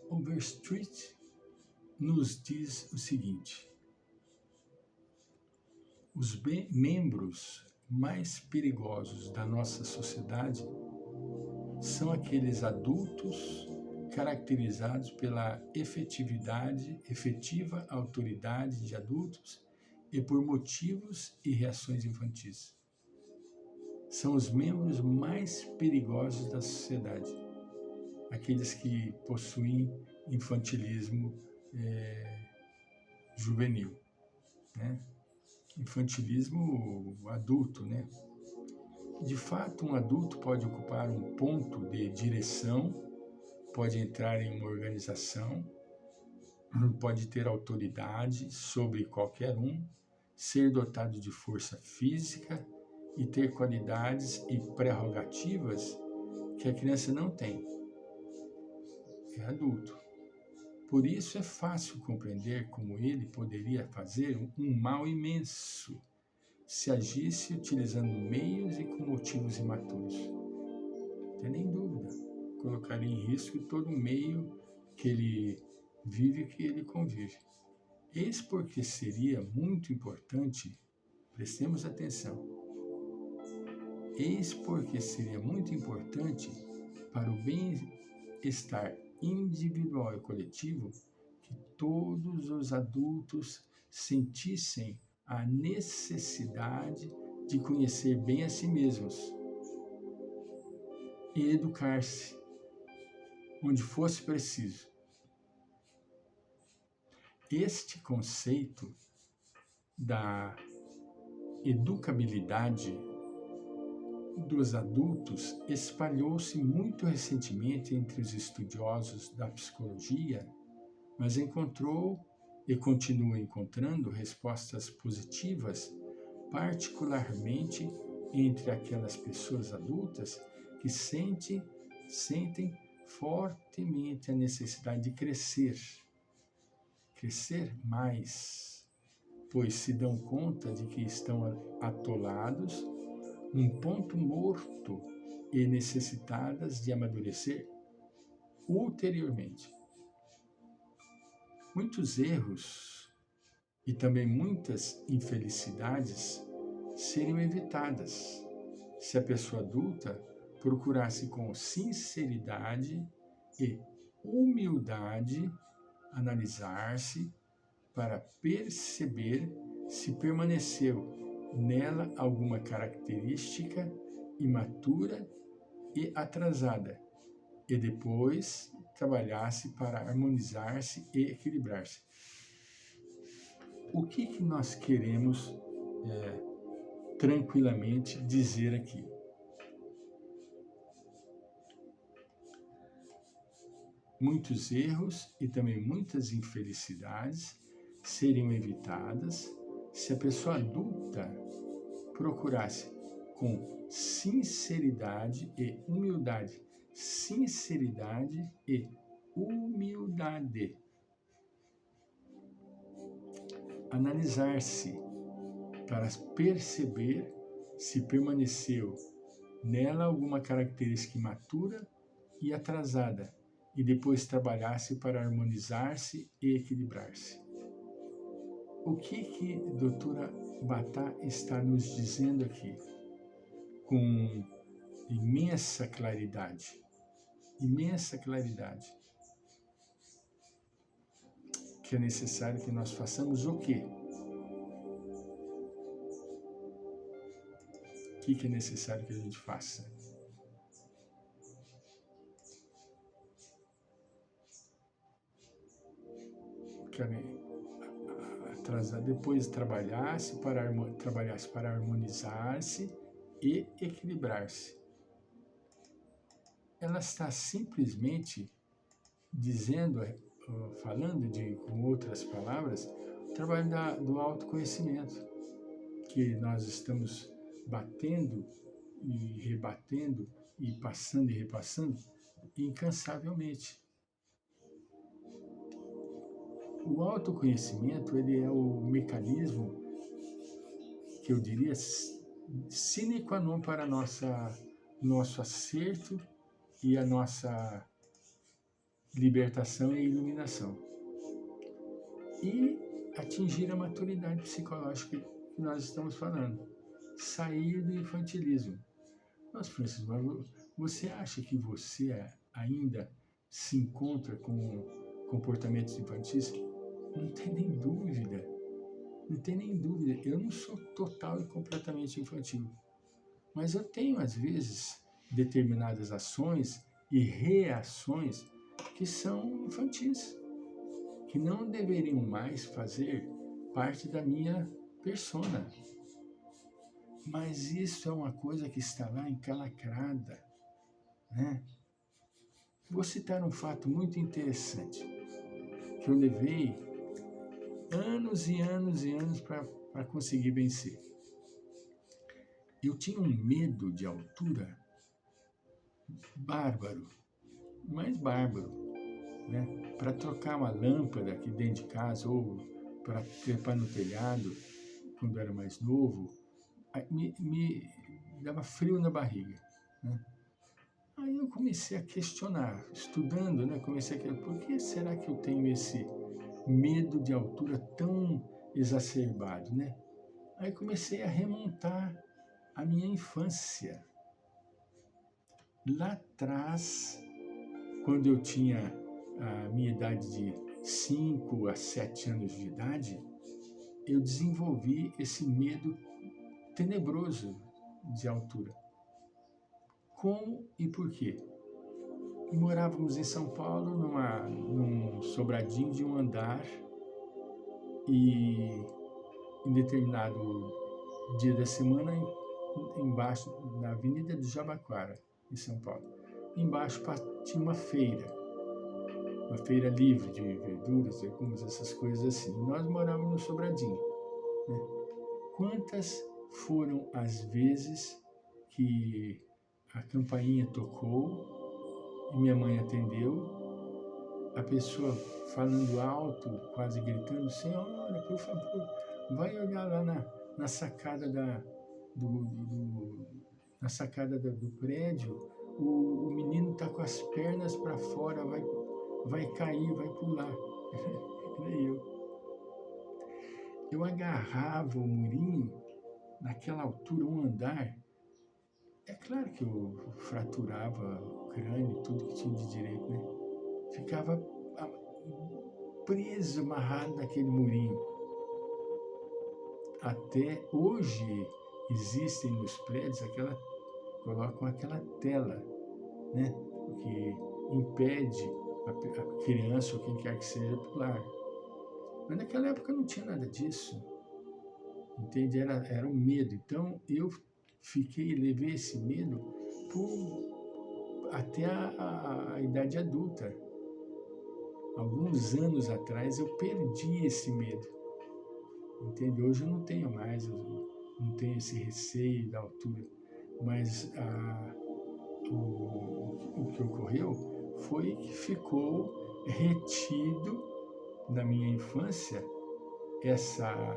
Overstreet nos diz o seguinte: os membros mais perigosos da nossa sociedade são aqueles adultos caracterizados pela efetiva autoridade de adultos e por motivos e reações infantis. São os membros mais perigosos da sociedade, aqueles que possuem infantilismo juvenil, né? Infantilismo adulto, né? De fato, um adulto pode ocupar um ponto de direção, pode entrar em uma organização, pode ter autoridade sobre qualquer um, ser dotado de força física e ter qualidades e prerrogativas que a criança não tem. É adulto. Por isso é fácil compreender como ele poderia fazer um mal imenso se agisse utilizando meios e com motivos imaturos. Não tem nem dúvida. Colocaria em risco todo o meio que ele vive e que ele convive. Eis porque seria muito importante, prestemos atenção, eis porque seria muito importante para o bem-estar individual e coletivo que todos os adultos sentissem a necessidade de conhecer bem a si mesmos e educar-se onde fosse preciso. Este conceito da educabilidade dos adultos espalhou-se muito recentemente entre os estudiosos da psicologia, mas encontrou e continua encontrando respostas positivas, particularmente entre aquelas pessoas adultas que sentem fortemente a necessidade de crescer mais, pois se dão conta de que estão atolados num ponto morto e necessitadas de amadurecer ulteriormente. Muitos erros e também muitas infelicidades seriam evitadas se a pessoa adulta procurasse com sinceridade e humildade analisar-se para perceber se permaneceu nela alguma característica imatura e atrasada, e depois trabalhasse para harmonizar-se e equilibrar-se. O que nós queremos tranquilamente dizer aqui? Muitos erros e também muitas infelicidades seriam evitadas se a pessoa adulta procurasse com sinceridade e humildade. Sinceridade e humildade. Analisar-se para perceber se permaneceu nela alguma característica imatura e atrasada, e depois trabalhasse para harmonizar-se e equilibrar-se. O que a doutora Bata está nos dizendo aqui? Com imensa claridade. Que é necessário que nós façamos o quê? O que é necessário que a gente faça? Depois trabalhasse para harmonizar-se e equilibrar-se. Ela está simplesmente dizendo, falando com outras palavras, o trabalho do autoconhecimento, que nós estamos batendo e rebatendo e passando e repassando incansavelmente. O autoconhecimento, ele é o mecanismo que eu diria sine qua non para nosso acerto e a nossa libertação e iluminação. E atingir a maturidade psicológica que nós estamos falando. Sair do infantilismo. Nossa, Francisco, mas você acha que você ainda se encontra com comportamentos infantis? Não tem nem dúvida. Não tem nem dúvida. Eu não sou total e completamente infantil. Mas eu tenho, às vezes, determinadas ações e reações que são infantis, que não deveriam mais fazer parte da minha persona. Mas isso é uma coisa que está lá encalacrada, né? Vou citar um fato muito interessante, que eu levei anos e anos e anos para conseguir vencer. Eu tinha um medo de altura bárbaro, mais bárbaro, né? Para trocar uma lâmpada aqui dentro de casa ou para trepar no telhado, quando eu era mais novo, me dava frio na barriga, né? Aí eu comecei a questionar, estudando, né? Comecei a questionar, por que será que eu tenho esse medo de altura tão exacerbado, né? Aí comecei a remontar a minha infância. Lá atrás, quando eu tinha a minha idade de 5 a 7 anos de idade, eu desenvolvi esse medo tenebroso de altura. Como e por quê? Morávamos em São Paulo, num sobradinho de um andar, e em determinado dia da semana, embaixo, na Avenida do Jabaquara, em São Paulo, embaixo tinha uma feira livre de verduras, legumes, essas coisas assim. E nós morávamos no sobradinho, né? Quantas foram as vezes que a campainha tocou e minha mãe atendeu, a pessoa falando alto, quase gritando, senhora, por favor, vai olhar lá na sacada na sacada do prédio, o menino está com as pernas para fora, vai cair, vai pular. Era eu. Eu agarrava o murinho naquela altura, um andar. É claro que eu fraturava o crânio, tudo que tinha de direito, né? Ficava preso, amarrado naquele murinho. Até hoje existem nos prédios colocam aquela tela, né? Que impede a criança ou quem quer que seja pular. Mas naquela época não tinha nada disso. Entende? Era um medo. Então eu levei esse medo até a idade adulta. Alguns anos atrás eu perdi esse medo. Entende? Hoje eu não tenho mais, eu não tenho esse receio da altura. Mas o que ocorreu foi que ficou retido na minha infância essa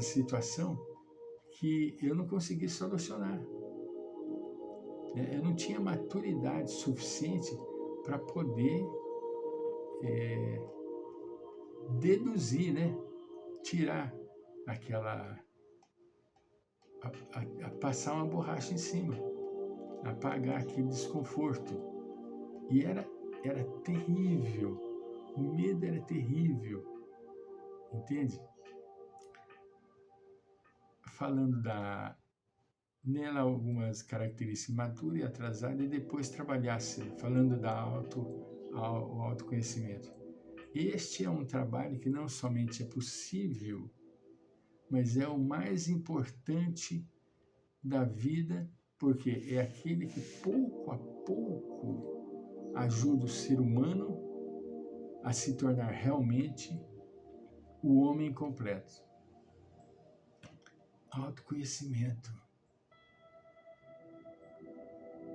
situação que eu não consegui solucionar. Eu não tinha maturidade suficiente para poder deduzir, né? Tirar passar uma borracha em cima, apagar aquele desconforto. E era terrível, o medo era terrível, entende? Falando nela algumas características, madura e atrasada, e depois trabalhasse, falando ao autoconhecimento. Este é um trabalho que não somente é possível, mas é o mais importante da vida, porque é aquele que pouco a pouco ajuda o ser humano a se tornar realmente o homem completo. Autoconhecimento.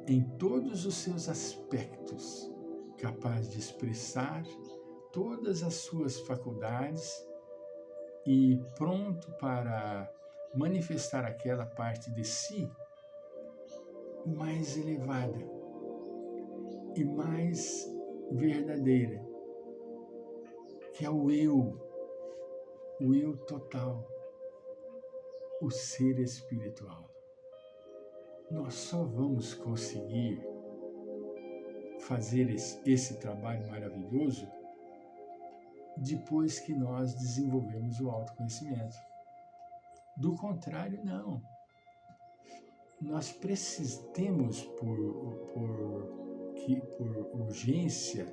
Em todos os seus aspectos, capaz de expressar todas as suas faculdades e pronto para manifestar aquela parte de si mais elevada e mais verdadeira, que é o eu total, o ser espiritual. Nós só vamos conseguir fazer esse trabalho maravilhoso depois que nós desenvolvemos o autoconhecimento. Do contrário, não. Nós temos por urgência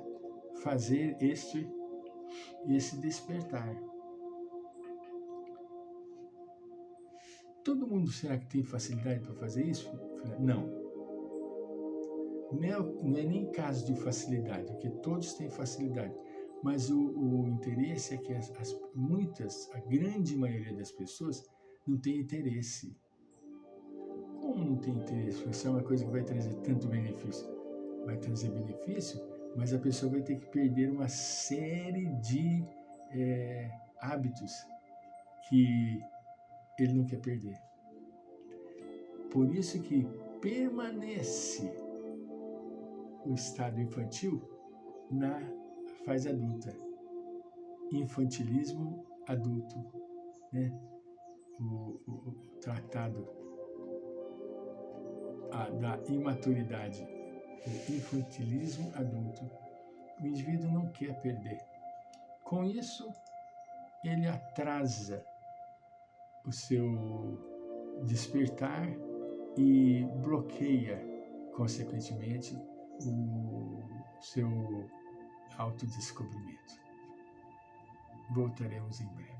fazer esse despertar. Todo mundo será que tem facilidade para fazer isso? Não. Não é nem caso de facilidade, porque todos têm facilidade. Mas o interesse é que a grande maioria das pessoas não tem interesse. Como não tem interesse? Porque isso é uma coisa que vai trazer tanto benefício. Vai trazer benefício, mas a pessoa vai ter que perder uma série de hábitos que ele não quer perder. Por isso que permanece o estado infantil na fase adulta. Infantilismo adulto, né? O tratado da imaturidade, o infantilismo adulto. O indivíduo não quer perder. Com isso, ele atrasa o seu despertar e bloqueia, consequentemente, o seu autodescobrimento. Voltaremos em breve.